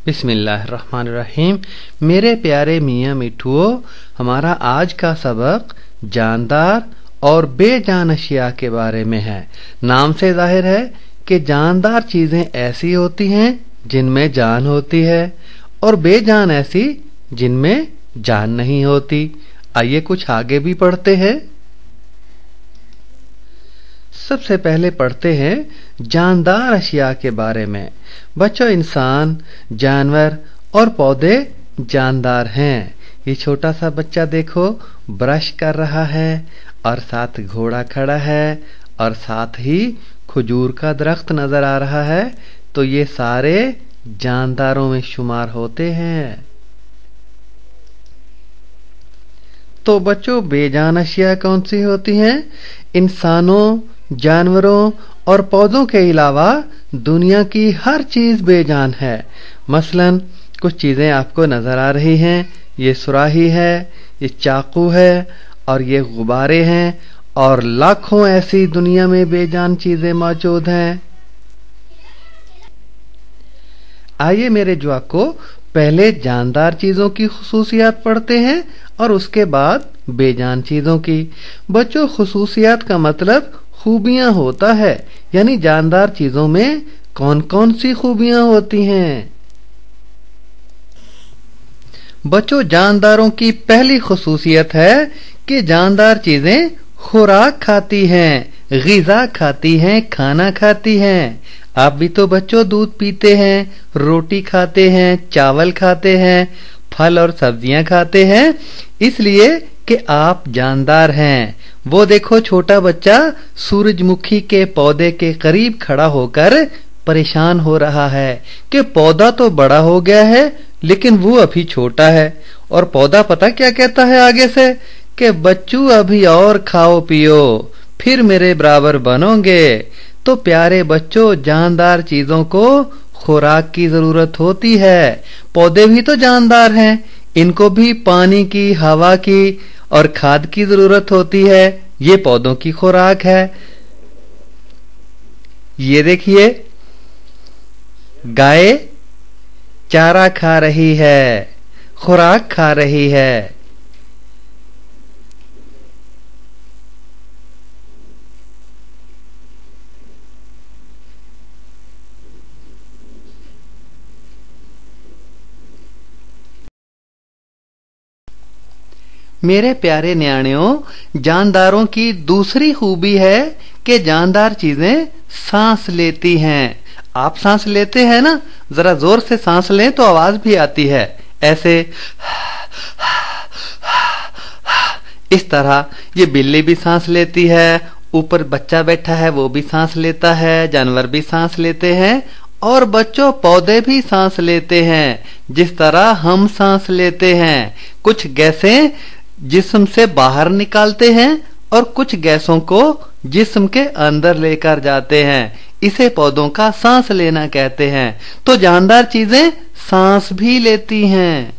बिस्मिल्लाहिर्रहमानिर्रहीम। मेरे प्यारे मियाँ मिठुओं, हमारा आज का सबक जानदार और बेजान अशिया के बारे में है। नाम से जाहिर है कि जानदार चीजें ऐसी होती हैं जिनमें जान होती है और बेजान ऐसी जिनमें जान नहीं होती। आइए कुछ आगे भी पढ़ते हैं। सबसे पहले पढ़ते हैं जानदार अशिया के बारे में। बच्चों, इंसान, जानवर और पौधे जानदार हैं। ये छोटा सा बच्चा देखो ब्रश कर रहा है और साथ घोड़ा खड़ा है और साथ ही खजूर का दरख्त नजर आ रहा है। तो ये सारे जानदारों में शुमार होते हैं। तो बच्चों, बेजान अशिया कौन सी होती हैं? इंसानों, जानवरों और पौधों के अलावा दुनिया की हर चीज बेजान है। मसलन कुछ चीजें आपको नजर आ रही हैं। ये सुराही है, ये चाकू है और ये गुब्बारे हैं और लाखों ऐसी दुनिया में बेजान चीजें मौजूद हैं। आइए मेरे जुआको पहले जानदार चीजों की खुसूसियात पढ़ते हैं और उसके बाद बेजान चीजों की। बच्चों, खुसूसियात का मतलब खूबियां होता है, यानी जानदार चीजों में कौन कौन सी खूबियां होती हैं। बच्चों, जानदारों की पहली खुसूसियत है कि जानदार चीजें खुराक खाती हैं, ग़िज़ा खाती हैं, खाना खाती हैं। आप भी तो बच्चों दूध पीते हैं, रोटी खाते हैं, चावल खाते हैं, फल और सब्जियां खाते हैं, इसलिए कि आप जानदार हैं। वो देखो छोटा बच्चा सूरजमुखी के पौधे के करीब खड़ा होकर परेशान हो रहा है कि पौधा तो बड़ा हो गया है लेकिन वो अभी छोटा है। और पौधा पता क्या कहता है आगे से कि बच्चू अभी और खाओ पियो फिर मेरे बराबर बनोगे। तो प्यारे बच्चों, जानदार चीजों को खुराक की जरूरत होती है। पौधे भी तो जानदार हैं, इनको भी पानी की, हवा की और खाद की जरूरत होती है। ये पौधों की खुराक है। ये देखिए, गाय चारा खा रही है, खुराक खा रही है। मेरे प्यारे न्याणियों, जानदारों की दूसरी खूबी है कि जानदार चीजें सांस लेती हैं। आप सांस लेते हैं ना, जरा जोर से सांस लें तो आवाज भी आती है, ऐसे। इस तरह ये बिल्ली भी सांस लेती है, ऊपर बच्चा बैठा है वो भी सांस लेता है, जानवर भी सांस लेते हैं और बच्चों पौधे भी सांस लेते हैं जिस तरह हम सांस लेते हैं। कुछ गैसें जिस्म से बाहर निकालते हैं और कुछ गैसों को जिस्म के अंदर लेकर जाते हैं। इसे पौधों का सांस लेना कहते हैं। तो जानदार चीजें सांस भी लेती हैं।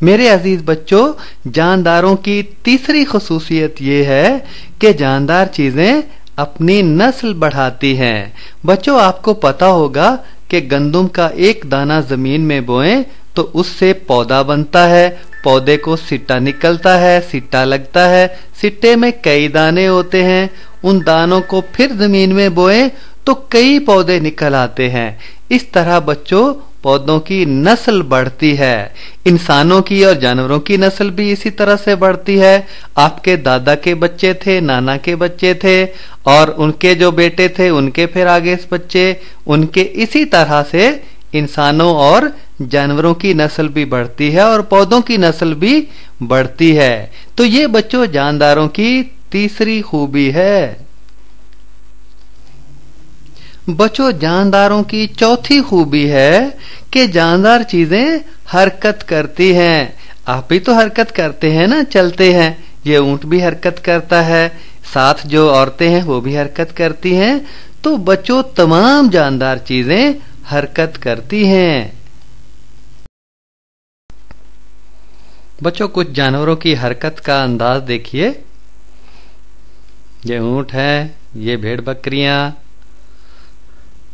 मेरे अजीज बच्चों, जानदारों की तीसरी खुसूसियत ये है कि जानदार चीजें अपनी नस्ल बढ़ाती हैं। बच्चों, आपको पता होगा कि गंदम का एक दाना जमीन में बोएं तो उससे पौधा बनता है, पौधे को सिट्टा निकलता है, सिट्टा लगता है, सिट्टे में कई दाने होते हैं। उन दानों को फिर जमीन में बोएं तो कई पौधे निकल आते हैं। इस तरह बच्चों पौधों की नस्ल बढ़ती है। इंसानों की और जानवरों की नस्ल भी इसी तरह से बढ़ती है। आपके दादा के बच्चे थे, नाना के बच्चे थे और उनके जो बेटे थे उनके फिर आगे बच्चे, उनके इसी तरह से इंसानों और जानवरों की नस्ल भी बढ़ती है और पौधों की नस्ल भी बढ़ती है। तो ये बच्चों जानदारों की तीसरी खूबी है। बच्चों, जानदारों की चौथी खूबी है कि जानदार चीजें हरकत करती हैं। आप भी तो हरकत करते हैं ना, चलते हैं। ये ऊंट भी हरकत करता है, साथ जो औरतें हैं वो भी हरकत करती हैं। तो बच्चों तमाम जानदार चीजें हरकत करती हैं। बच्चों, कुछ जानवरों की हरकत का अंदाज देखिए। ये ऊंट है, ये भेड़ बकरियां,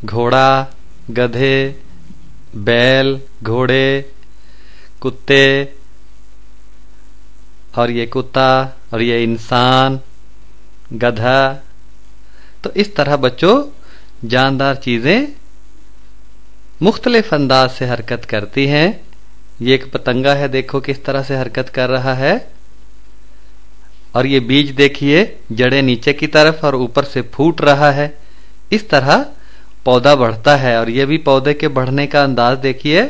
घोड़ा, गधे, बैल, घोड़े, कुत्ते, और ये कुत्ता, और ये इंसान, गधा। तो इस तरह बच्चों जानदार चीजें मुख्तलिफ अंदाज से हरकत करती हैं। ये एक पतंगा है, देखो किस तरह से हरकत कर रहा है। और ये बीज देखिए, जड़ें नीचे की तरफ और ऊपर से फूट रहा है। इस तरह पौधा बढ़ता है। और ये भी पौधे के बढ़ने का अंदाज देखिए,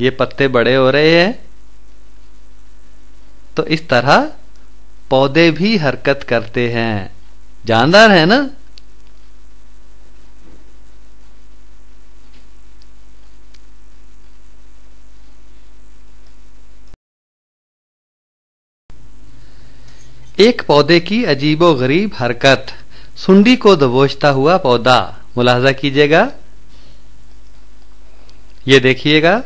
ये पत्ते बड़े हो रहे हैं। तो इस तरह पौधे भी हरकत करते हैं। जानदार है ना। एक पौधे की अजीबोगरीब हरकत, सुंडी को दबोचता हुआ पौधा। मुलाहजा कीजिएगा, ये देखिएगा।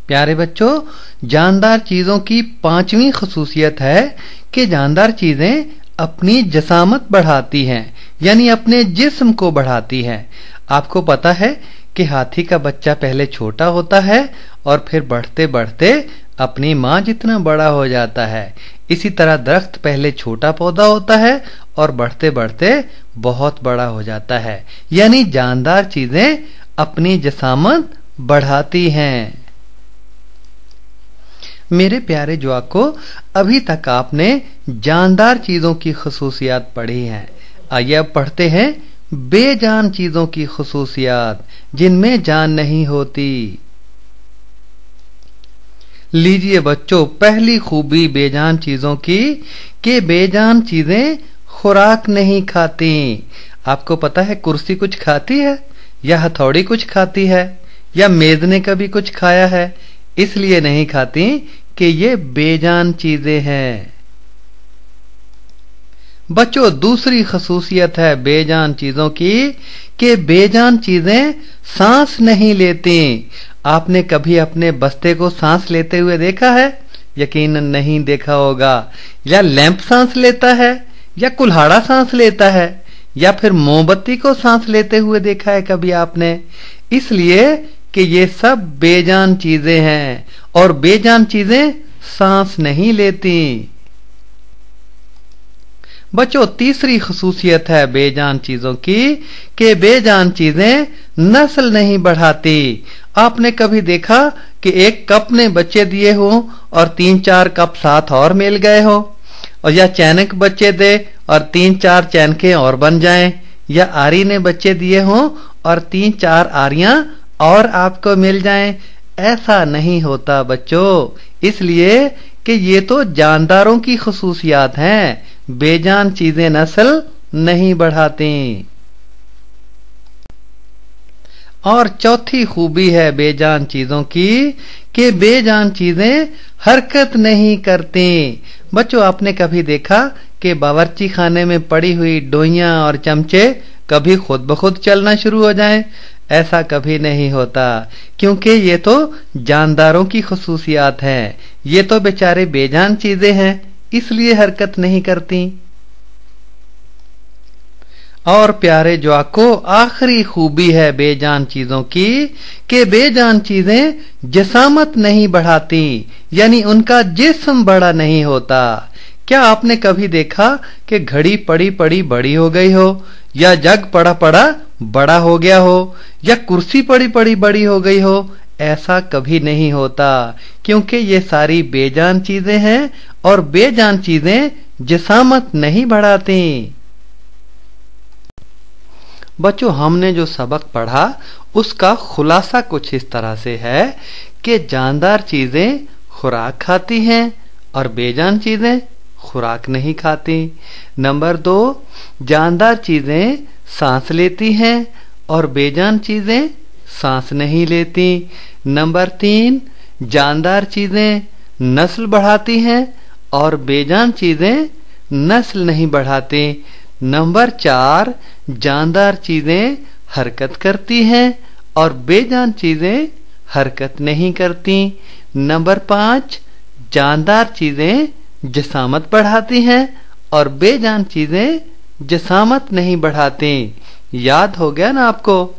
प्यारे बच्चों, जानदार चीजों की पांचवी खसूसियत है कि जानदार चीजें अपनी जसामत बढ़ाती हैं, यानी अपने जिस्म को बढ़ाती हैं। आपको पता है कि हाथी का बच्चा पहले छोटा होता है और फिर बढ़ते बढ़ते अपनी मां जितना बड़ा हो जाता है। इसी तरह दरख्त पहले छोटा पौधा होता है और बढ़ते बढ़ते बहुत बड़ा हो जाता है। यानी जानदार चीजें अपनी जसामत बढ़ाती हैं। मेरे प्यारे जवाको, अभी तक आपने जानदार चीजों की खसूसियात पढ़ी हैं। आइए अब पढ़ते हैं बेजान चीजों की खसूसियात, जिनमें जान नहीं होती। लीजिए बच्चों, पहली खूबी बेजान चीजों की कि बेजान चीजें खुराक नहीं खाती। आपको पता है कुर्सी कुछ खाती है, या हथौड़ी कुछ खाती है, या मेज ने कभी कुछ खाया है? इसलिए नहीं खाती कि ये बेजान चीजें हैं। बच्चों, दूसरी खसूसियत है बेजान चीजों की कि बेजान चीजें सांस नहीं लेती। आपने कभी अपने बस्ते को सांस लेते हुए देखा है? यकीनन नहीं देखा होगा। या लैंप सांस लेता है, या कुल्हाड़ा सांस लेता है, या फिर मोमबत्ती को सांस लेते हुए देखा है कभी आपने? इसलिए कि ये सब बेजान चीजें हैं और बेजान चीजें सांस नहीं लेती। बच्चों, तीसरी खसूसियत है बेजान चीजों की कि बेजान चीजें नस्ल नहीं बढ़ाती। आपने कभी देखा कि एक कप ने बच्चे दिए हो और 3-4 कप साथ और मिल गए हो, और या चैनक बच्चे दे और 3-4 चैनके और बन जाएं, या आरी ने बच्चे दिए हो और 3-4 आरियां और आपको मिल जाएं? ऐसा नहीं होता बच्चों, इसलिए कि ये तो जानदारों की खसूसियात हैं। बेजान चीजें नस्ल नहीं बढ़ाती। और चौथी खूबी है बेजान चीजों की कि बेजान चीजें हरकत नहीं करती। बच्चों, आपने कभी देखा कि बावर्ची खाने में पड़ी हुई डोइयां और चमचे कभी खुद ब खुद चलना शुरू हो जाएं? ऐसा कभी नहीं होता, क्योंकि ये तो जानदारों की खसूसियात हैं। ये तो बेचारे बेजान चीजें हैं, इसलिए हरकत नहीं करती। और प्यारे जवाको, आखिरी खूबी है बेजान चीजों की कि बेजान चीजें जसामत नहीं बढ़ाती, यानी उनका जिस्म बड़ा नहीं होता। क्या आपने कभी देखा कि घड़ी पड़ी पड़ी बड़ी हो गई हो, या जग पड़ा पड़ा बड़ा हो गया हो, या कुर्सी पड़ी पड़ी बड़ी हो गई हो? ऐसा कभी नहीं होता, क्योंकि ये सारी बेजान चीजें हैं और बेजान चीजें जसामत नहीं बढ़ाती। बच्चों, हमने जो सबक पढ़ा उसका खुलासा कुछ इस तरह से है कि जानदार चीजें खुराक खाती हैं और बेजान चीजें खुराक नहीं खाती। नंबर 2, जानदार चीजें सांस लेती हैं और बेजान चीजें सांस नहीं लेती। नंबर 3, जानदार चीजें नस्ल बढ़ाती हैं और बेजान चीजें नस्ल नहीं बढ़ाती। नंबर 4, जानदार चीजें हरकत करती हैं और बेजान चीजें हरकत नहीं करती। नंबर 5, जानदार चीजें जसामत बढ़ाती हैं और बेजान चीजें जसामत नहीं बढ़ाते। याद हो गया ना आपको?